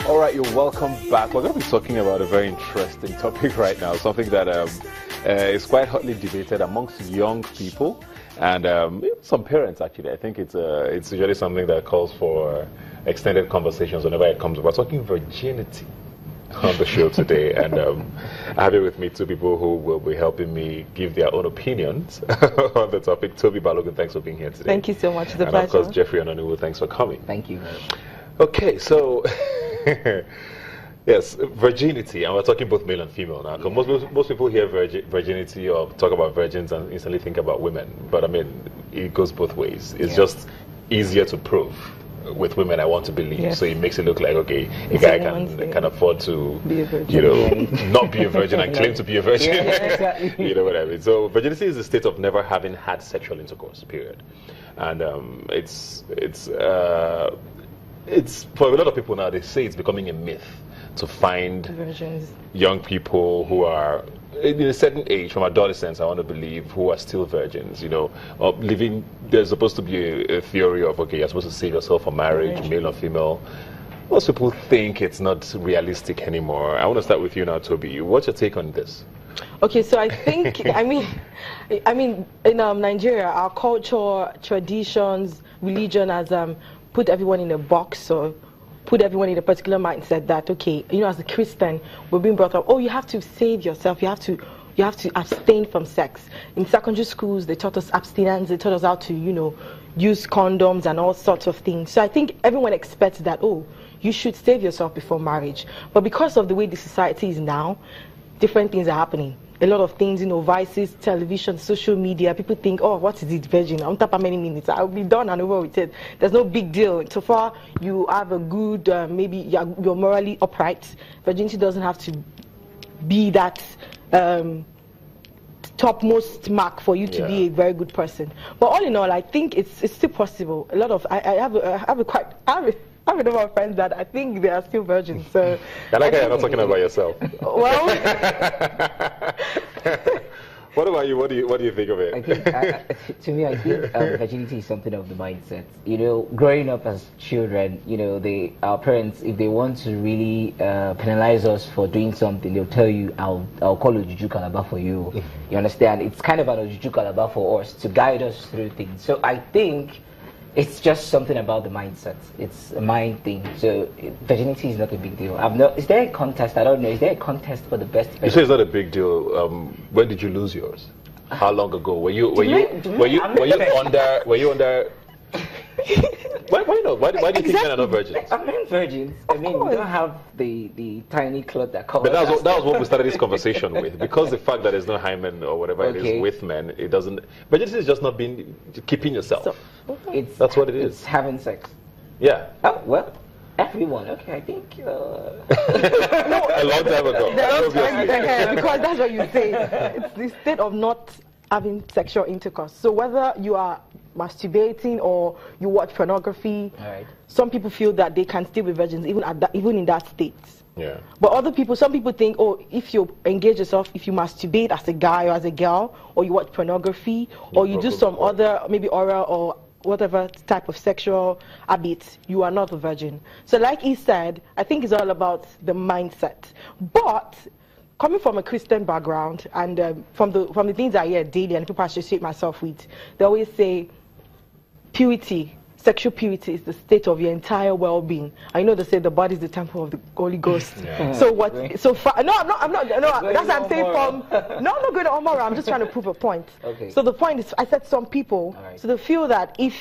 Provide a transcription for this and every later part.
All right, you're welcome back. We're going to be talking about a very interesting topic right now, something that is quite hotly debated amongst young people and some parents, actually. I think it's usually something that calls for extended conversations whenever it comes. We're talking virginity on the show today, and I have here with me two people who will be helping me give their own opinions on the topic. Toby Balogun, thanks for being here today. Thank you so much. It's a pleasure. And of course, Jeffrey Ononuwu, thanks for coming. Thank you. Okay, so yes, virginity, and we're talking both male and female now. Because most people hear virginity or talk about virgins and instantly think about women, but I mean, it goes both ways. It's just easier to prove with women, I want to believe. So it makes it look like, okay, a guy can afford to be a virgin, you know, not be a virgin and claim to be a virgin. Exactly. You know what I mean? So virginity is the state of never having had sexual intercourse, period. And it's for a lot of people now, they say it's becoming a myth to find virgins, young people who are in a certain age, from adolescence, I want to believe, who are still virgins, you know, living. There's supposed to be a theory of, okay, you're supposed to save yourself for marriage, male or female. Most people think it's not realistic anymore. I want to start with you now, Toby. What's your take on this? Okay, so I think, I mean, in Nigeria, our culture, traditions, religion has put everyone in a box, or put everyone in a particular mindset that, okay, you know, as a Christian, we're being brought up, oh, you have to save yourself, you have to abstain from sex. In secondary schools, they taught us abstinence, they taught us how to, you know, use condoms and all sorts of things. So I think everyone expects that, oh, you should save yourself before marriage. But because of the way the society is now, different things are happening. A lot of things, you know, vices, television, social media, people think, oh, what is it, virgin? I'm top how many minutes? I'll be done and over with it. There's no big deal. So far, you have a good, maybe you're morally upright. Virginity doesn't have to be that topmost mark for you to be a very good person. But all in all, I think it's still possible. A lot of, I have a number of friends that I think they are still virgins. So I like how you're not talking about yourself. Well, what about you? What do you think of it? I think, to me, I think virginity is something of the mindset. You know, growing up as children, you know, our parents, if they want to really penalize us for doing something, they'll tell you, I'll call a juju calabar for you. You understand? It's kind of a juju calabar for us to guide us through things. So I think it's just something about the mindset. It's a mind thing. So virginity is not a big deal. Is there a contest? I don't know. Is there a contest for the best? You say it's not a big deal. When did you lose yours? How long ago? Were you under? Why not? Why do you think men are not virgins? I'm not virgins. I mean, we don't have the tiny cloth that covers. But that was what we started this conversation with. Because the fact that there's no hymen or whatever it is with men, it doesn't. Virginity is just not being keeping yourself. That's what it is. It's having sex. Yeah. Oh well. Everyone, okay, I think a long time ago. Because that's what you say. It's the state of not having sexual intercourse. So whether you are masturbating or you watch pornography, some people feel that they can still be virgins even in that state. Yeah. But some people think, oh, if you engage yourself, if you masturbate as a guy or as a girl, or you watch pornography, or you do some other, maybe oral or whatever type of sexual habits, you are not a virgin. So like he said, I think it's all about the mindset. But coming from a Christian background and from the things I hear daily and people I associate myself with, they always say purity, sexual purity is the state of your entire well-being. I know they say the body is the temple of the Holy Ghost. So what? So far, no, I'm not. No, that's what I'm saying. I'm not going to Omara. I'm just trying to prove a point. Okay. So the point is, I said some people. So they feel that if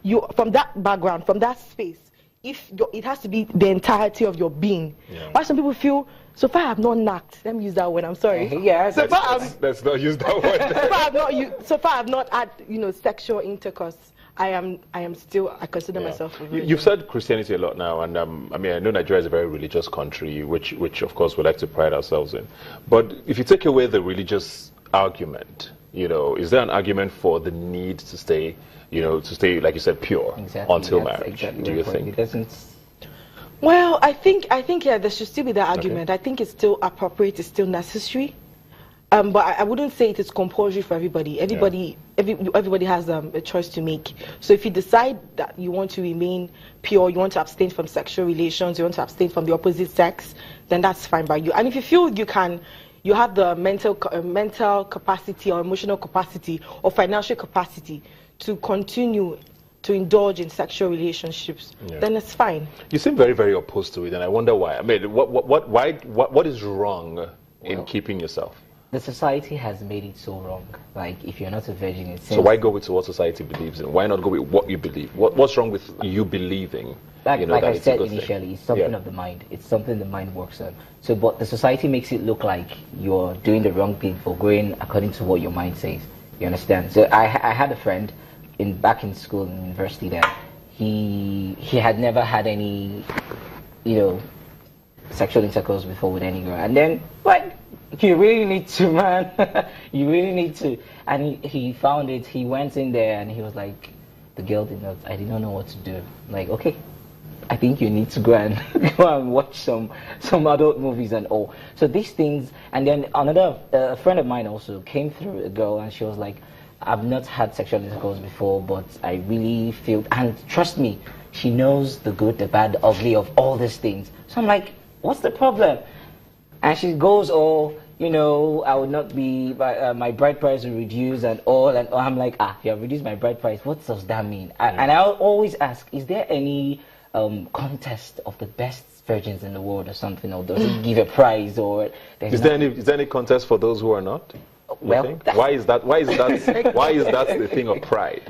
you, from that background, from that space, it has to be the entirety of your being. Yeah. Why some people feel, so far I've not knocked. Let me use that word. I'm sorry. Yeah. Let's not use that word. so far I've not had sexual intercourse. I consider myself a virgin. You've said Christianity a lot now, and I know Nigeria is a very religious country, which of course we like to pride ourselves in. But if you take away the religious argument, is there an argument for the need to stay, like you said, pure until marriage? Exactly do you think? It doesn't. Well, I think yeah, there should still be that argument. Okay. I think it's still appropriate, it's still necessary. But I wouldn't say it is compulsory for everybody. Everybody has a choice to make. So if you decide that you want to remain pure, you want to abstain from sexual relations, you want to abstain from the opposite sex, then that's fine by you. And if you feel you have the mental capacity or emotional capacity or financial capacity to continue to indulge in sexual relationships, then it's fine. You seem very, very opposed to it, and I wonder why. I mean, what is wrong in keeping yourself? The society has made it so wrong. Like, if you're not a virgin, it's so why go with what society believes in? Why not go with what you believe? What's wrong with you believing? Like I said initially, it's something of the mind. It's something the mind works on. So, but the society makes it look like you're doing the wrong thing for going according to what your mind says. You understand? So, I had a friend back in school, in university, that he had never had any, sexual intercourse before with any girl, and then you really need to, man. You really need to. And he found it. He went in there and he was like, the girl I did not know what to do. Like, okay, I think you need to go and watch some adult movies and all. So these things. And then a friend of mine also came through a girl, and she was like, I've not had sexual intercourse before, but I really feel, and trust me, she knows the good, the bad, the ugly of all these things. So I'm like, what's the problem? And she goes, I would not be, my bride price will reduce and all. And I'm like, you have reduced my bride price. What does that mean? And I always ask, is there any contest of the best virgins in the world or something? Or does it give a prize? Or is there any contest for those who are not? Well, why is that the thing of pride?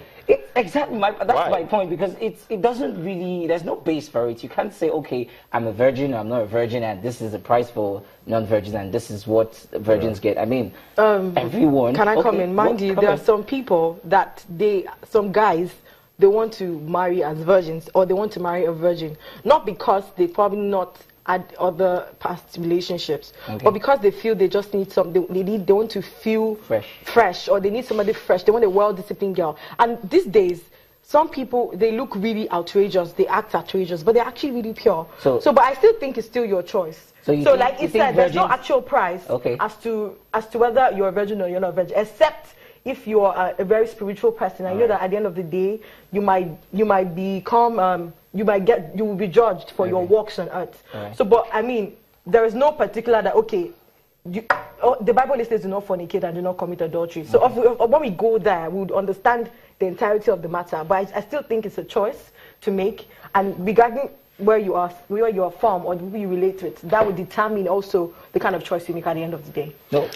Exactly, that's my point, because it doesn't really, there's no base for it. You can't say, okay, I'm a virgin, I'm not a virgin, and this is the price for non-virgins, and this is what virgins get. I mean, everyone. Can I come in? Mind you, there are some people that some guys, they want to marry as virgins, or they want to marry a virgin, not because they probably not had other past relationships, but because they feel they just need they want to feel fresh, or they need somebody fresh. They want a well-disciplined girl. And these days, some people, they look really outrageous, they act outrageous, but they're actually really pure. But I still think it's still your choice. So like you said, there's no actual price as to whether you're a virgin or you're not a virgin, except if you're a very spiritual person. I know that at the end of the day, you might become you will be judged for your works on earth. So, but I mean, there is no particular that the Bible says do not fornicate and do not commit adultery. So when we go there, we would understand the entirety of the matter. But I still think it's a choice to make, and regarding where you are from or who you relate with, that would determine also the kind of choice you make at the end of the day. No.